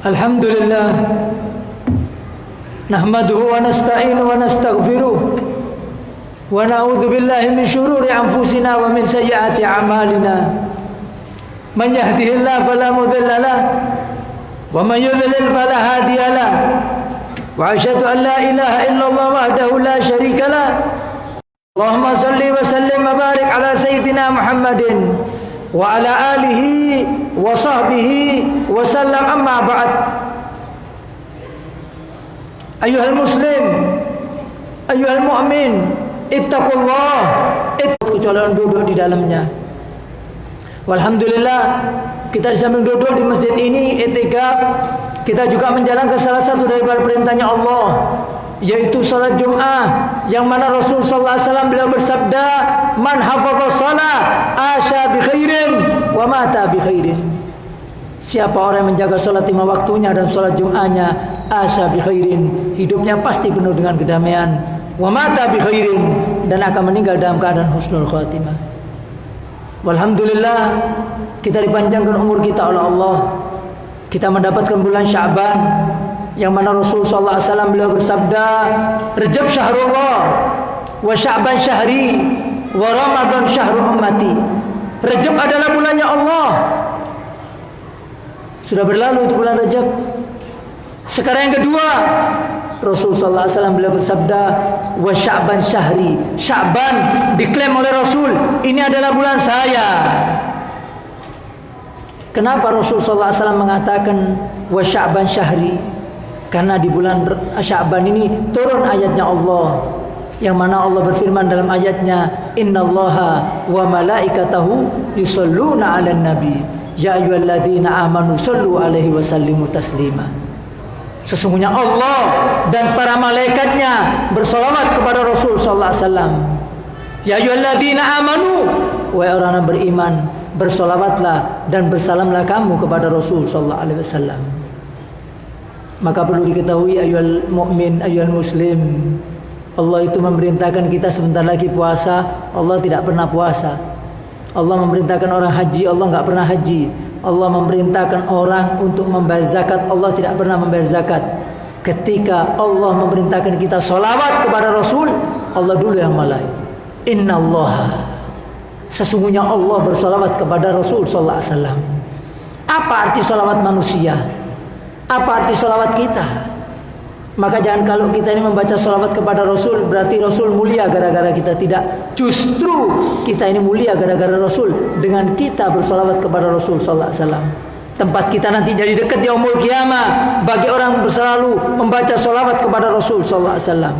Alhamdulillah, nahmaduhu wa nasta'inu wa nastaghfiruh wa na'udzu billahi min syururi anfusina wa min sayyiati a'malina. Man yahdihillahu fala mudilla lahu wa man yudlil fala hadiya lahu. Wa asyhadu an la ilaha illallah wahdahu la syarika lahu. Allahumma salli wa sallim wa barik ala sayyidina Muhammadin wa ala alihi wa sahbihi wa sallam, amma ba'd. Ayyuhal muslim, ayyuhal mu'min, ittaqullah, kecuali duduk di dalamnya. Walhamdulillah, kita di samping duduk di masjid ini i'tikaf, kita juga menjalankan salah satu daripada perintahnya Allah, yaitu salat Jum'ah, yang mana Rasul sallallahu alaihi wasallam beliau bersabda, man hafadha shalah asya bi khairin wa mata bi khairin. Siapa orang yang menjaga salat 5 waktunya dan salat Jum'ahnya, asya bi khairin, hidupnya pasti penuh dengan kedamaian, wa mata bi khairin, dan akan meninggal dalam keadaan husnul khatimah. Walhamdulillah, kita dipanjangkan umur kita oleh Allah. Kita mendapatkan bulan Sya'ban, yang mana Rasul sallallahu alaihi wasallam beliau bersabda, Rajab syahrullah wa Sya'ban syahri wa Ramadan syahru ummati. Rajab adalah bulannya Allah. Sudah berlalu itu bulan Rajab. Sekarang yang kedua, Rasul sallallahu alaihi wasallam beliau bersabda, wa Sya'ban syahri. Sya'ban diklaim oleh Rasul, ini adalah bulan saya. Kenapa Rasul sallallahu alaihi wasallam mengatakan wa Sya'ban syahri? Karena di bulan Sya'ban ini turun ayatnya Allah, yang mana Allah berfirman dalam ayatnya, innallaha wa malaikatahu yusholluna 'alan nabi ya ayyuhalladzina amanu shollu 'alaihi wa sallimu taslima. Sesungguhnya Allah dan para malaikatnya bersolawat kepada Rasul sallallahu alaihi wasallam. Ya ayyuhalladzina amanu, wahai orang yang beriman, bersolawatlah dan bersalamlah kamu kepada Rasul sallallahu alaihi wasallam. Maka perlu diketahui, ayyuhal mu'min, ayyuhal muslim, Allah itu memerintahkan kita sebentar lagi puasa, Allah tidak pernah puasa. Allah memerintahkan orang haji, Allah enggak pernah haji. Allah memerintahkan orang untuk membayar zakat, Allah tidak pernah membayar zakat. Ketika Allah memerintahkan kita sholawat kepada Rasul, Allah dulu yang mulai. Innallaha, sesungguhnya Allah bersolawat kepada Rasul sallallahu alaihi wasallam. Apa arti sholawat manusia? Apa arti sholawat kita? Maka jangan kalau kita ini membaca sholawat kepada Rasul berarti Rasul mulia gara-gara kita. Tidak, justru kita ini mulia gara-gara Rasul dengan kita bersolawat kepada Rasul sallallahu alaihi wasallam. Tempat kita nanti jadi dekat yaumul qiyamah bagi orang yang selalu membaca sholawat kepada Rasul sallallahu alaihi wasallam.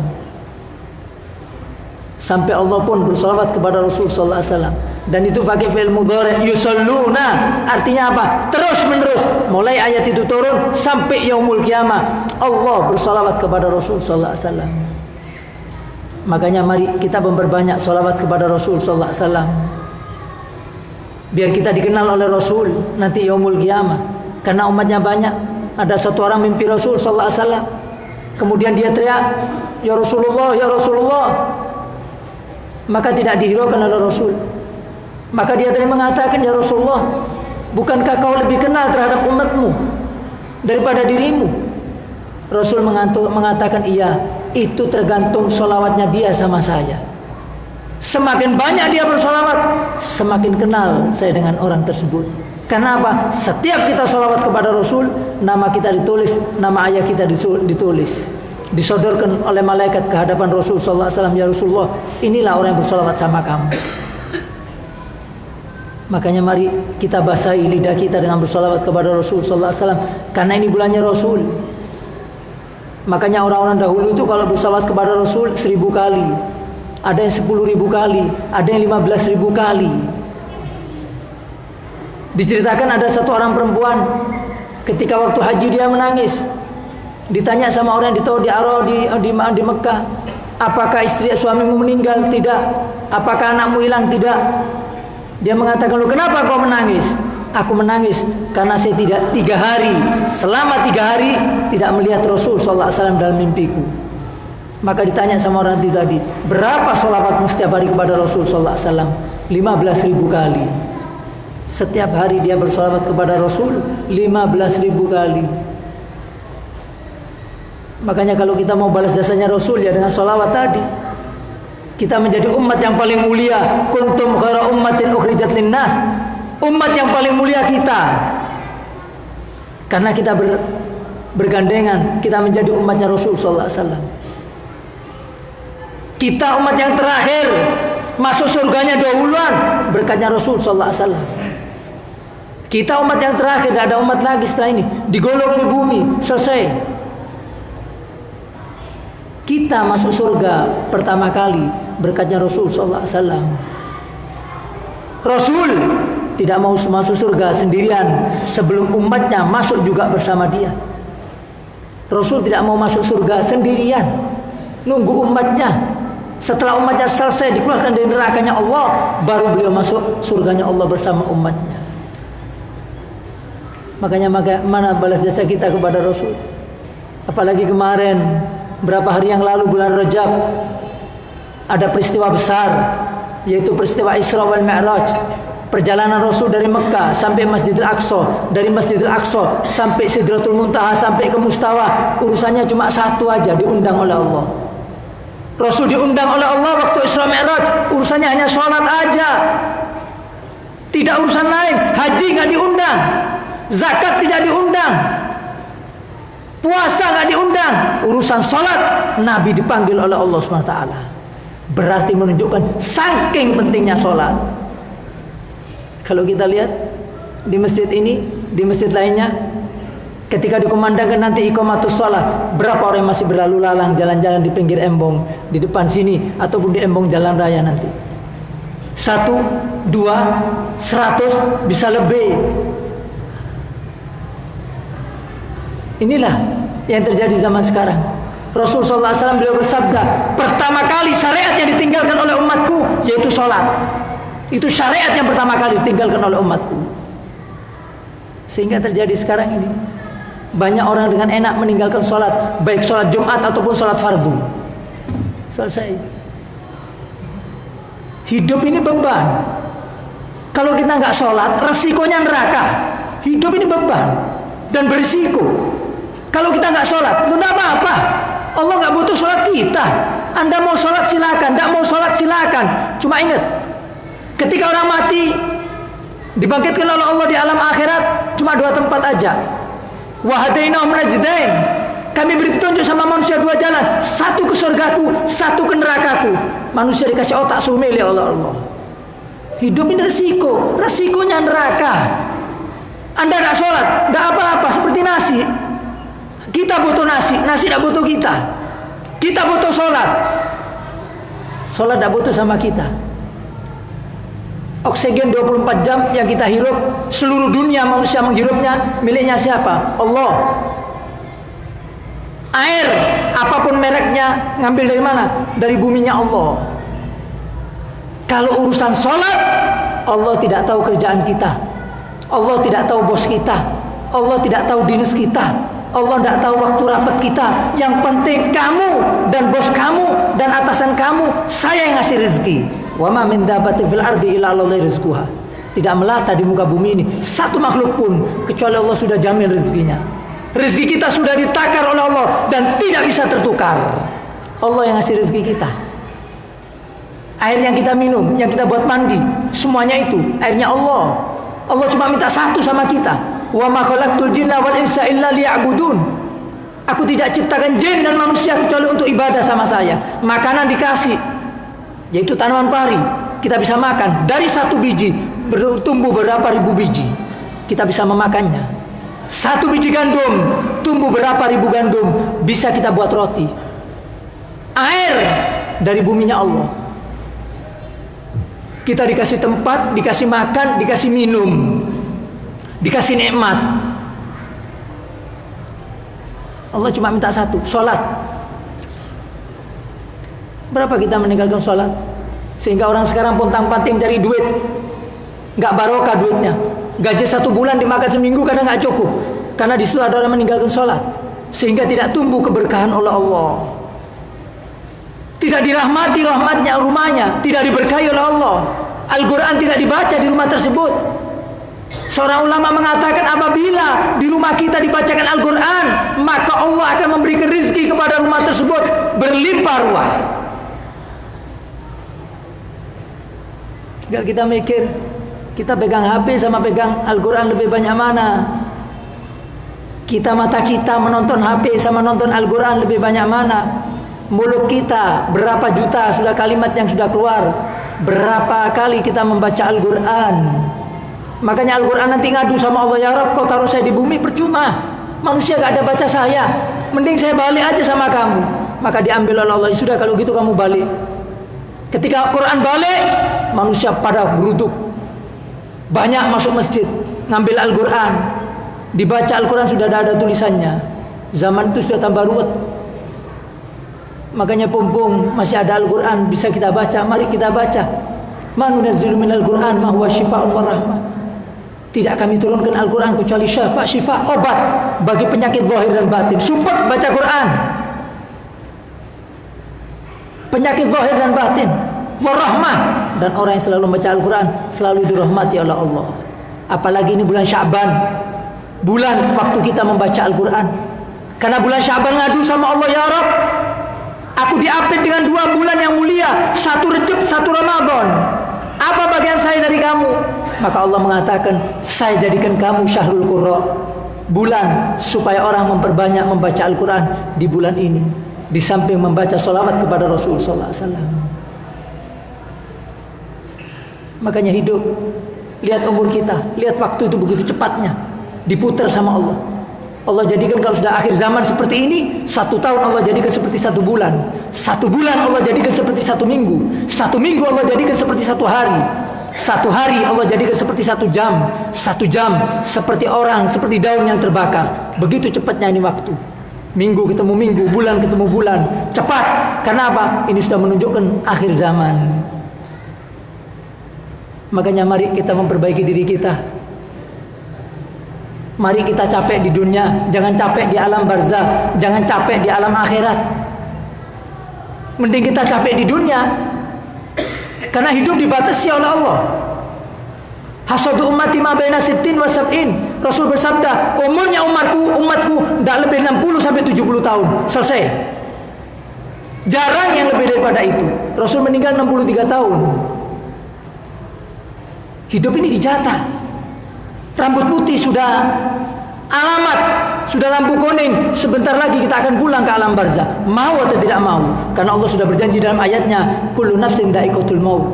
Sampai Allah pun bersolawat kepada Rasul sallallahu alaihi wasallam. Dan itu pakai fi'il mudhari' yusalluna, artinya apa? Terus menerus, mulai ayat itu turun sampai yaumul qiyamah Allah bersolawat kepada Rasul sallallahu alaihi wasallam. Makanya mari kita memperbanyak solawat kepada Rasul sallallahu alaihi wasallam, biar kita dikenal oleh Rasul nanti yaumul qiyamah. Karena umatnya banyak. Ada satu orang mimpi Rasul sallallahu alaihi wasallam, kemudian dia teriak, ya Rasulullah, ya Rasulullah. Maka tidak dihiraukan oleh Rasul. Maka dia tadi mengatakan, ya Rasulullah, bukankah kau lebih kenal terhadap umatmu daripada dirimu? Rasul mengatakan, iya, itu tergantung solawatnya dia sama saya. Semakin banyak dia bersolawat, semakin kenal saya dengan orang tersebut. Karena apa? Setiap kita solawat kepada Rasul, nama kita ditulis, nama ayah kita ditulis, disodorkan oleh malaikat ke hadapan Rasul sallallahu alaihi wasallam. Ya Rasulullah, inilah orang yang bersolawat sama kamu. Makanya mari kita basahi lidah kita dengan bersolawat kepada Rasul sallallahu alaihi wasallam, karena ini bulannya Rasul. Makanya orang-orang dahulu itu kalau bersolawat kepada Rasul 1000 kali, ada yang 10.000 kali, ada yang 15.000 kali. Diceritakan ada satu orang perempuan ketika waktu haji dia menangis. Ditanya sama orang yang ditahu di Mekah, apakah suamimu meninggal? Tidak. Apakah anakmu hilang? Tidak. Dia mengatakan, lu kenapa kau menangis? Aku menangis karena saya tidak 3 hari, selama 3 hari tidak melihat Rasul sallallahu alaihi wasallam dalam mimpiku. Maka ditanya sama orang itu tadi, berapa sholawatmu setiap hari kepada Rasul sallallahu alaihi wasallam? 15.000 kali. Setiap hari dia bersolawat kepada Rasul 15.000 kali. Makanya kalau kita mau balas jasanya Rasul ya dengan sholawat tadi. Kita menjadi umat yang paling mulia. Kuntum khaira ummatin ukhrijat linnas. Umat yang paling mulia kita. Karena kita bergandengan, kita menjadi umatnya Rasul sallallahu alaihi wasallam. Kita umat yang terakhir, masuk surganya dahuluan berkatnya Rasul sallallahu alaihi wasallam. Kita umat yang terakhir, tidak ada umat lagi setelah ini. Digolong di bumi, selesai. Kita masuk surga pertama kali berkatnya Rasul sallallahu alaihi wasallam. Rasul tidak mau masuk surga sendirian sebelum umatnya masuk juga bersama dia. Rasul tidak mau masuk surga sendirian, nunggu umatnya. Setelah umatnya selesai dikeluarkan dari nerakanya Allah, baru beliau masuk surganya Allah bersama umatnya. Makanya mana balas jasa kita kepada Rasul? Apalagi kemarin, berapa hari yang lalu bulan Rajab, ada peristiwa besar, yaitu peristiwa Isra wal Mi'raj. Perjalanan Rasul dari Mekah sampai Masjidil Aqsa, dari Masjidil Aqsa sampai Sidratul Muntaha, sampai ke Mustawa. Urusannya cuma satu aja, diundang oleh Allah. Rasul diundang oleh Allah waktu Isra Mi'raj, urusannya hanya sholat aja, tidak urusan lain. Haji nggak diundang, zakat tidak diundang, puasa nggak diundang. Urusan sholat Nabi dipanggil oleh Allah SWT. Berarti menunjukkan saking pentingnya sholat. Kalau kita lihat di masjid ini, di masjid lainnya, ketika dikumandangkan nanti iqamatus sholat, berapa orang yang masih berlalu lalang jalan-jalan di pinggir embong, di depan sini ataupun di embong jalan raya nanti? 1, 2, 100, bisa lebih. Inilah yang terjadi zaman sekarang. Rasul sallallahu alaihi wasallam beliau bersabda, pertama kali syariat yang ditinggalkan oleh umatku yaitu sholat. Itu syariat yang pertama kali ditinggalkan oleh umatku. Sehingga terjadi sekarang ini, banyak orang dengan enak meninggalkan sholat, baik sholat Jumat ataupun sholat fardu. Selesai. Hidup ini beban. Kalau kita nggak sholat, resikonya neraka. Hidup ini beban dan berisiko. Kalau kita nggak sholat, itu nggak apa-apa. Allah nggak butuh sholat kita. Anda mau sholat silakan, tidak mau sholat silakan. Cuma ingat, ketika orang mati dibangkitkan oleh Allah di alam akhirat, cuma 2 tempat aja. Wahadainahum najdain. Kami beri petunjuk sama manusia 2 jalan, 1 ke surgaku, 1 ke nerakaku. Manusia dikasih otak sumili oleh Allah. Hidup ini resiko, resikonya neraka. Anda tidak sholat, tidak apa-apa, seperti nasi. Kita butuh nasi, nasi tidak butuh kita. Kita butuh sholat, sholat tidak butuh sama kita. Oksigen 24 jam yang kita hirup, seluruh dunia manusia menghirupnya, miliknya siapa? Allah. Air, apapun mereknya, ngambil dari mana? Dari buminya Allah. Kalau urusan sholat, Allah tidak tahu kerjaan kita, Allah tidak tahu bos kita, Allah tidak tahu dinas kita, Allah tidak tahu waktu rapat kita. Yang penting kamu dan bos kamu dan atasan kamu, saya yang ngasih rezeki. Wa ma min dabbatin fil ardi illa Allahu rizquha. Tidak melata di muka bumi ini satu makhluk pun kecuali Allah sudah jamin rezekinya. Rezeki kita sudah ditakar oleh Allah dan tidak bisa tertukar. Allah yang ngasih rezeki kita. Air yang kita minum, yang kita buat mandi, semuanya itu airnya Allah. Allah cuma minta satu sama kita. Wa ma khalaqtul jinna wal insa illa liya'budun. Aku tidak ciptakan jin dan manusia kecuali untuk ibadah sama saya. Makanan dikasih, yaitu tanaman pari, kita bisa makan. Dari 1 biji bertumbuh berapa ribu biji, kita bisa memakannya. 1 biji gandum tumbuh berapa ribu gandum, bisa kita buat roti. Air dari buminya Allah. Kita dikasih tempat, dikasih makan, dikasih minum, dikasih nikmat. Allah cuma minta satu, sholat. Berapa kita meninggalkan sholat? Sehingga orang sekarang pontang-panting cari duit, nggak barokah duitnya. Gaji 1 bulan dimakan seminggu kadang nggak cukup, karena di situ ada orang meninggalkan sholat, sehingga tidak tumbuh keberkahan oleh Allah. Tidak dirahmati rahmatnya rumahnya, tidak diberkahi oleh Allah. Al-Quran tidak dibaca di rumah tersebut. Seorang ulama mengatakan apabila di rumah kita dibacakan Al-Quran, maka Allah akan memberikan rezeki kepada rumah tersebut berlimpah ruah. Tinggal kita mikir, kita pegang HP sama pegang Al-Quran lebih banyak mana? Kita mata kita menonton HP sama nonton Al-Quran lebih banyak mana? Mulut kita berapa juta sudah kalimat yang sudah keluar? Berapa kali kita membaca Al-Quran? Makanya Al-Quran nanti ngadu sama Allah, ya Rabb, kau taruh saya di bumi percuma, manusia gak ada baca saya, mending saya balik aja sama kamu. Maka diambil oleh Allah, sudah kalau gitu kamu balik. Ketika Quran balik, manusia pada geruduk, banyak masuk masjid ngambil Al-Quran, dibaca Al-Quran sudah ada tulisannya. Zaman itu sudah tambah ruwet. Makanya pompong masih ada Al-Quran bisa kita baca, mari kita baca. Ma nunazzilu minal Quran ma huwa syifaa'un wa rahmah. Tidak kami turunkan Al-Quran kecuali syifa, obat bagi penyakit zahir dan batin. Support baca Quran. Penyakit zahir dan batin. Warahmah. Dan orang yang selalu membaca Al-Quran selalu dirahmati oleh Allah. Apalagi ini bulan Sya'ban, bulan waktu kita membaca Al-Quran. Karena bulan Sya'ban ngadu sama Allah, ya Rabb, aku diapit dengan 2 bulan yang mulia, 1 Rejab, 1 Ramadan. Apa bagian saya dari kamu? Maka Allah mengatakan, saya jadikan kamu syahrul qurra, bulan supaya orang memperbanyak membaca Al-Quran di bulan ini, di samping membaca sholawat kepada Rasul sallallahu alaihi wasallam. Makanya hidup, lihat umur kita, lihat waktu itu begitu cepatnya diputar sama Allah. Allah jadikan kalau sudah akhir zaman seperti ini, 1 tahun Allah jadikan seperti 1 bulan, 1 bulan Allah jadikan seperti 1 minggu, 1 minggu Allah jadikan seperti 1 hari, 1 hari Allah jadikan seperti 1 jam, 1 jam seperti orang, seperti daun yang terbakar. Begitu cepatnya ini waktu. Minggu ketemu minggu, bulan ketemu bulan, cepat. Karena apa? Ini sudah menunjukkan akhir zaman. Makanya mari kita memperbaiki diri kita. Mari kita capek di dunia, jangan capek di alam barzah, jangan capek di alam akhirat. Mending kita capek di dunia, karena hidup dibatasi oleh Allah. Hasadu ummati ma baina sittin wa sab'in. Rasul bersabda, umurnya umatku tidak lebih 60 sampai 70 tahun. Selesai. Jarang yang lebih daripada itu. Rasul meninggal 63 tahun. Hidup ini dijatah. Rambut putih sudah alamat, sudah lampu kuning. Sebentar lagi kita akan pulang ke alam barzah. Mau atau tidak mau? Karena Allah sudah berjanji dalam ayatnya, kullu nafsin dha'iqatul maut.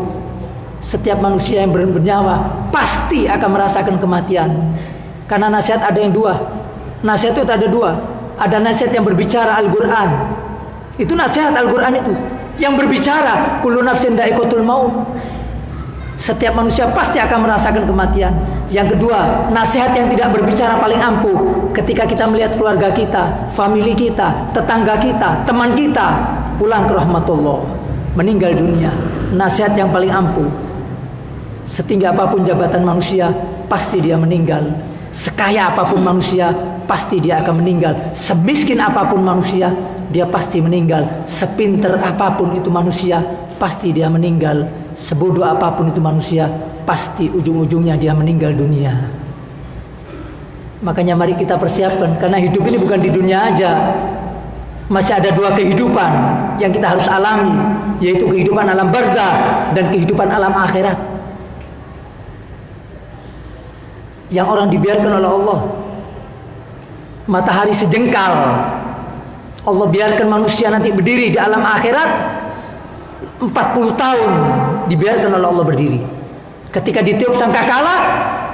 Setiap manusia yang bernyawa pasti akan merasakan kematian. Karena nasihat ada yang 2. Nasihat itu ada 2. Ada nasihat yang berbicara Al-Quran. Itu nasihat Al-Quran itu yang berbicara, kullu nafsin dha'iqatul maut. Setiap manusia pasti akan merasakan kematian. Yang kedua, nasihat yang tidak berbicara paling ampuh. Ketika kita melihat keluarga kita, famili kita, tetangga kita, teman kita pulang ke rahmatullah, meninggal dunia. Nasihat yang paling ampuh. Setinggi apapun jabatan manusia, pasti dia meninggal. Sekaya apapun manusia, pasti dia akan meninggal. Semiskin apapun manusia, dia pasti meninggal. Sepinter apapun itu manusia, pasti dia meninggal. Sebodoh apapun itu manusia, pasti ujung-ujungnya dia meninggal dunia. Makanya mari kita persiapkan, karena hidup ini bukan di dunia aja. Masih ada 2 kehidupan yang kita harus alami, yaitu kehidupan alam barzah dan kehidupan alam akhirat. Yang orang dibiarkan oleh Allah. Matahari sejengkal, Allah biarkan manusia nanti berdiri di alam akhirat 40 tahun dibiarkan oleh Allah berdiri. Ketika ditiup sangkakala,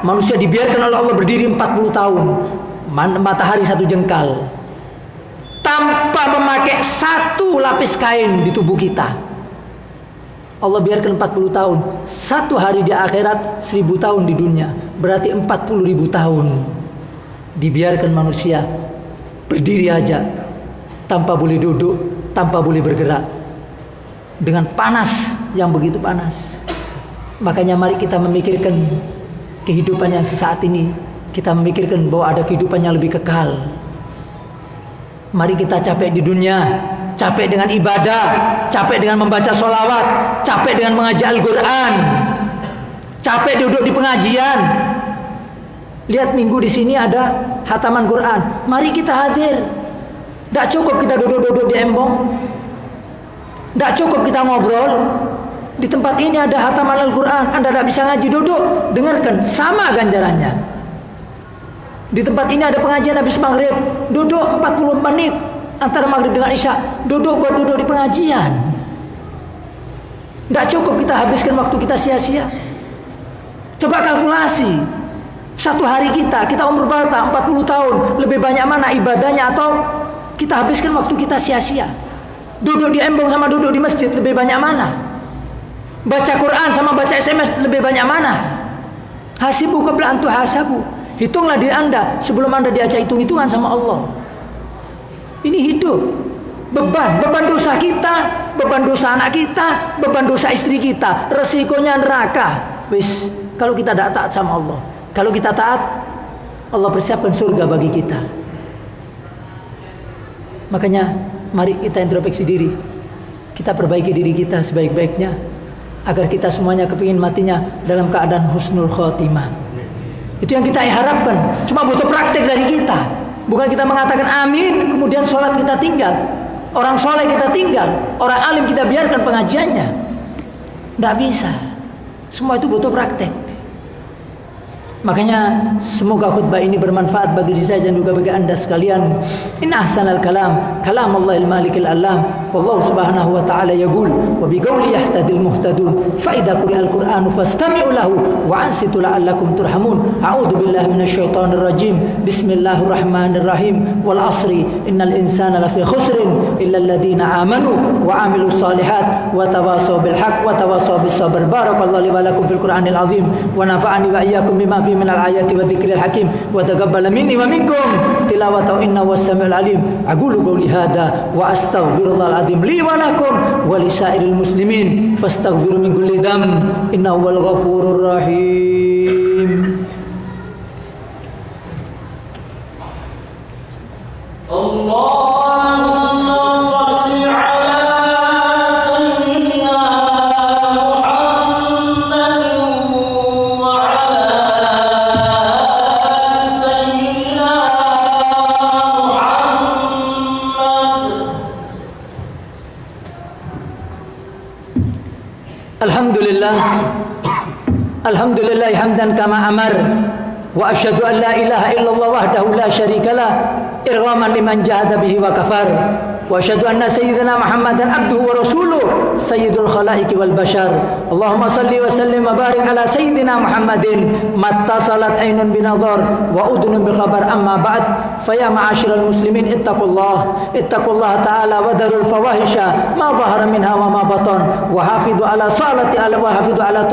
manusia dibiarkan oleh Allah berdiri 40 tahun. Matahari 1 jengkal, tanpa memakai 1 lapis kain di tubuh kita. Allah biarkan 40 tahun. 1 hari di akhirat 1000 tahun di dunia. Berarti 40.000 tahun dibiarkan manusia berdiri aja, tanpa boleh duduk, tanpa boleh bergerak, dengan panas yang begitu panas. Makanya mari kita memikirkan kehidupan yang sesaat ini. Kita memikirkan bahwa ada kehidupan yang lebih kekal. Mari kita capek di dunia, capek dengan ibadah, capek dengan membaca sholawat, capek dengan mengaji Al-Quran, capek duduk di pengajian. Lihat minggu di sini ada hataman Quran. Mari kita hadir. Tidak cukup kita duduk-duduk di embong. Tidak cukup kita ngobrol. Di tempat ini ada hataman Al-Quran. Anda tidak bisa ngaji, duduk, dengarkan, sama ganjarannya. Di tempat ini ada pengajian habis maghrib, duduk 40 menit antara maghrib dengan isya, duduk buat duduk di pengajian. Tidak cukup kita habiskan waktu kita sia-sia. Coba kalkulasi, satu hari kita umur berapa? 40 tahun. Lebih banyak mana ibadahnya atau kita habiskan waktu kita sia-sia? Duduk di embong sama duduk di masjid, lebih banyak mana? Baca Quran sama baca SMS, lebih banyak mana? Hasibu qabla an tuhasabu. Hitunglah diri Anda sebelum Anda diajak hitung-hitungan sama Allah. Ini hidup. Beban dosa kita, beban dosa anak kita, beban dosa istri kita, resikonya neraka. Wis, kalau kita tidak taat sama Allah. Kalau kita taat, Allah persiapkan surga bagi kita. Makanya mari kita introspeksi diri. Kita perbaiki diri kita sebaik-baiknya agar kita semuanya kepingin matinya dalam keadaan husnul khotimah. Itu yang kita harapkan. Cuma butuh praktek dari kita. Bukan kita mengatakan amin kemudian sholat kita tinggal, orang soleh kita tinggal, orang alim kita biarkan pengajiannya. Tidak bisa. Semua itu butuh praktek. Makanya semoga khutbah ini bermanfaat bagi diri saya dan juga bagi anda sekalian. Inna ahsanal kalam kalam Allahil malikil alam. Wallahu subhanahu wa ta'ala yaqul wa biqawli yahtadil muhtadun fa idza quri'al qur'anu fastami'u lahu wa ansitu la'allakum turhamun. A'udzu billahi minasyaitonir rajim. Bismillahirrahmanirrahim. Wal 'asri innal insana lafi khusrin illa alladhina amanu wa 'amilus solihat wa tawasaw bil haqq wa tawasaw bis sabr. Barakallahu li wa lakum fil Qur'anil 'azim wa nafa'ani wa iyyakum bima من الآيات والذكر الحكيم وتقبل مني ومنكم تلاوته إنه هو السميع العليم. أقول قولي هذا وأستغفر الله العظيم لي ولكم ولسائر المسلمين فاستغفروا من كل ذنب إنه هو الغفور الرحيم. Alhamdulillah hamdan kama amar wa asyhadu an la ilaha illallah wahdahu la syarika lah irghaman liman jahada bihi wa kafar wa asyhadu anna sayyidina Muhammadan abduhu wa rasuluh sayyidul khalaiqi wal bashar. Allahumma salli wa sallim wa barik ala sayyidina Muhammadin mattasalat aynun binadhar wa udhunun bi khabar. Amma ba'd, fa ya ma'asyiral muslimin ittaqullah ta'ala wa darul fawahisha ma dhahara minha wa ma batan wa hafidhu ala salati wa hafidhu ala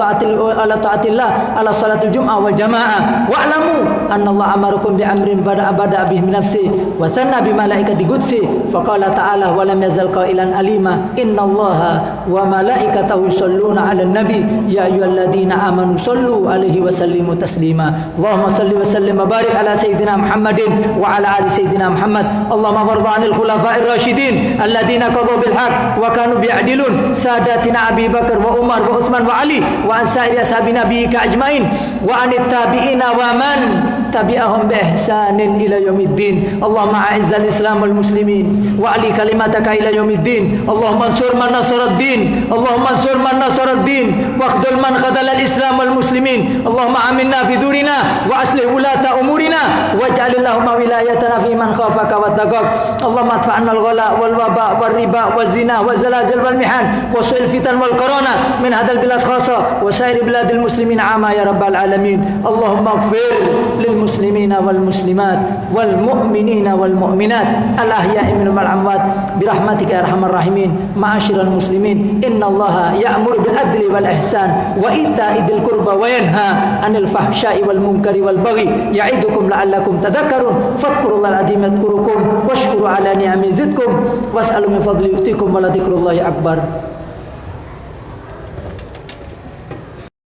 taatillah ala salatil jum'ah wal jamaah wa alamu anna Allah amarakum bi amrin bada bih min nafsi wa thanna bi malaikati qudsi fa qala ta'ala wa lam yazal qailan alima innallaha wa malaikatahu yusholluna 'alan nabi ya ayyuhalladzina amanu shallu 'alaihi wa sallimu taslima. Allahumma shalli wa sallim wa barik ala sayyidina Muhammadin wa ala ali sayyidina Muhammad. Allahumma warḍ 'anil khulafa'ir rasyidin alladzina qadaw bil haqq wa kanu bi'adilun sadatina Abi Bakar wa Umar wa Utsman wa Ali wa an sa'iri ashabi nabiyyika ajmain wa anit tabi'ina wa man tabi'ahum bi ihsanin ila yaumiddin. Allahumma a'izzal islam wal muslimin wa ali kalimataka ila yaumiddin. Allahumma ansur man nasaraddin, Allahumma ansur man nasaraddin wa akhdhul man khadala al islam wal muslimin. Allahumma aminna fi durina wa aslih ulata umurina waj'al Allahumma wilayatana fi man khafaka wattaqak. Allahumma adfa'na al ghala wal waba wal riba wal zina wal zalazil wal mihan wa su'il fitan wal corona min hadal bilad khassa wa sa'ir biladil muslimin 'ama ya rabbal alamin. Allahumma ighfir lil muslimina wal muslimat wal mu'minina wal mu'minat al ahya'i minhum wal amwat bi rahmatika ya arhamar rahimin. Ma'asyiral muslimin, innallaha ya'muru bil adli wal ihsan wa ita'i dzil qurba wa yanha 'anil fahsya'i wal munkari wal baghi ya'idukum la'allakum tadhakkarun. Fadhkurullahal 'azim yadhkurukum washkuru 'ala ni'amihi yazidkum was'alu min fadli yu'tikum wa la dzikrullahi akbar.